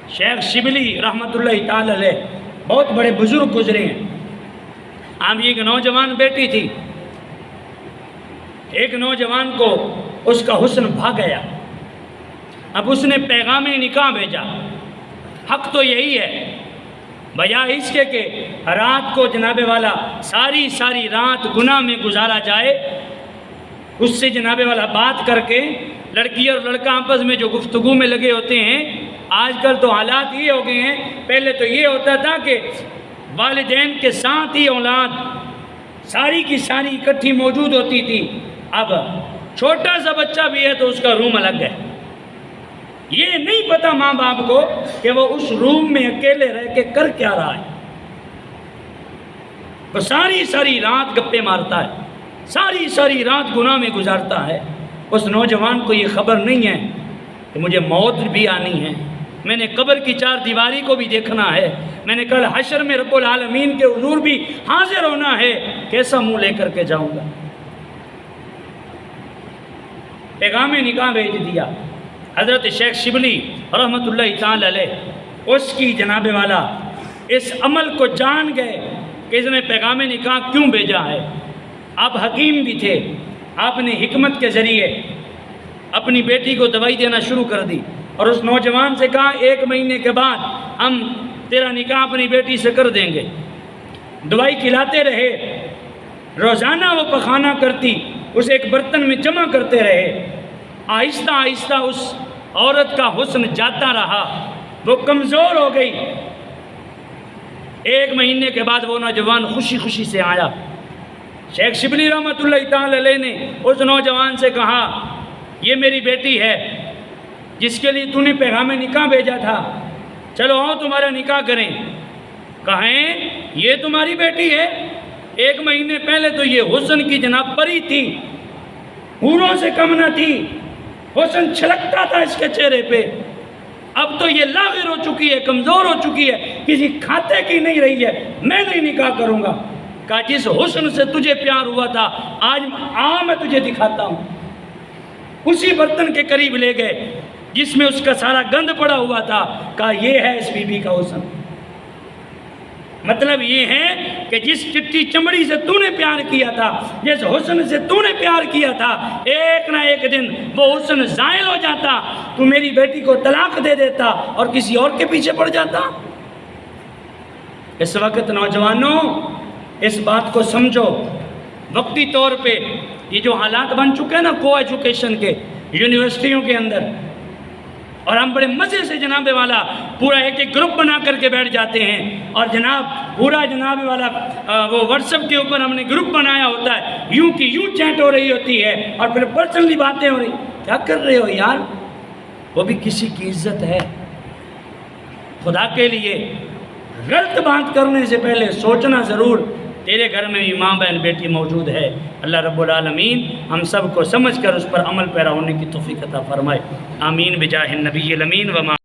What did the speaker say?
شیخ شبلی رحمۃ اللہ تعالی علیہ بہت بڑے بزرگ گزرے ہیں. اب ایک نوجوان بیٹی تھی، ایک نوجوان کو اس کا حسن بھا گیا. اب اس نے پیغام نکاح بھیجا. حق تو یہی ہے، بجائے اس کے کہ رات کو جناب والا ساری رات گناہ میں گزارا جائے، اس سے جناب والا بات کر کے لڑکی اور لڑکا آپس میں جو گفتگو میں لگے ہوتے ہیں. آج کل تو حالات یہ ہو گئے ہیں، پہلے تو یہ ہوتا تھا کہ والدین کے ساتھ ہی اولاد ساری کی ساری اکٹھی موجود ہوتی تھی. اب چھوٹا سا بچہ بھی ہے تو اس کا روم الگ ہے. یہ نہیں پتا ماں باپ کو کہ وہ اس روم میں اکیلے رہ کے کر کیا رہا ہے. وہ ساری رات گپے مارتا ہے، ساری رات گناہ میں گزارتا ہے. اس نوجوان کو یہ خبر نہیں ہے کہ مجھے موت بھی آنی ہے، میں نے قبر کی چار دیواری کو بھی دیکھنا ہے، میں نے کل حشر میں رب العالمین کے حضور بھی حاضر ہونا ہے. کیسا منہ لے کر کے جاؤں گا؟ پیغام نکاح بھیج دیا. حضرت شیخ شبلی رحمۃ اللہ تعالی علیہ اس کی جناب والا اس عمل کو جان گئے کہ اس نے پیغام نکاح کیوں بھیجا ہے. آپ حکیم بھی تھے، آپ نے حکمت کے ذریعے اپنی بیٹی کو دوائی دینا شروع کر دی اور اس نوجوان سے کہا 1 مہینے کے بعد ہم تیرا نکاح اپنی بیٹی سے کر دیں گے. دوائی کھلاتے رہے، روزانہ وہ پخانہ کرتی، اسے ایک برتن میں جمع کرتے رہے. آہستہ آہستہ اس عورت کا حسن جاتا رہا، وہ کمزور ہو گئی. 1 مہینے کے بعد وہ نوجوان خوشی سے آیا. شیخ شبلی رحمۃ اللہ تعالی علیہ نے اس نوجوان سے کہا یہ میری بیٹی ہے جس کے لیے تو نے پیغام نکاح بھیجا تھا، چلو آؤ تمہارا نکاح کریں. کہیں یہ تمہاری بیٹی ہے؟ 1 مہینے پہلے تو یہ حسن کی جناب پری تھی، حوروں سے کم نہ تھی، حسن چھلکتا تھا اس کے چہرے پہ. اب تو یہ لاغر ہو چکی ہے، کمزور ہو چکی ہے، کسی کھاتے کی نہیں رہی ہے، میں نہیں نکاح کروں گا. کہا جس حسن سے تجھے پیار ہوا تھا آج میں تجھے دکھاتا ہوں. اسی برتن کے قریب لے گئے جس میں اس کا سارا گند پڑا ہوا تھا. کہا یہ ہے اس بی بی کا حسن. مطلب یہ ہے کہ جس چٹی چمڑی سے تو نے پیار کیا تھا، جس حسن سے تو نے پیار کیا تھا، ایک نہ ایک دن وہ حسن زائل ہو جاتا، تو میری بیٹی کو طلاق دے دیتا اور کسی اور کے پیچھے پڑ جاتا. اس وقت نوجوانوں اس بات کو سمجھو. وقتی طور پہ یہ جو حالات بن چکے ہیں نا کو ایجوکیشن کے یونیورسٹیوں کے اندر، اور ہم بڑے مزے سے جناب والا پورا ایک گروپ بنا کر کے بیٹھ جاتے ہیں اور جناب پورا جناب والا وہ واٹس ایپ کے اوپر ہم نے گروپ بنایا ہوتا ہے، یوں کی یوں چیٹ ہو رہی ہوتی ہے اور پھر پرسنلی باتیں ہو رہی. کیا کر رہے ہو یار؟ وہ بھی کسی کی عزت ہے. خدا کے لیے غلط بات کرنے سے پہلے سوچنا ضرور. تیرے گھر میں بھی ماں بہن بیٹی موجود ہے. اللہ رب العالمین ہم سب کو سمجھ کر اس پر عمل پیرا ہونے کی توفیق عطا فرمائے. آمین بجاہ النبی الامین.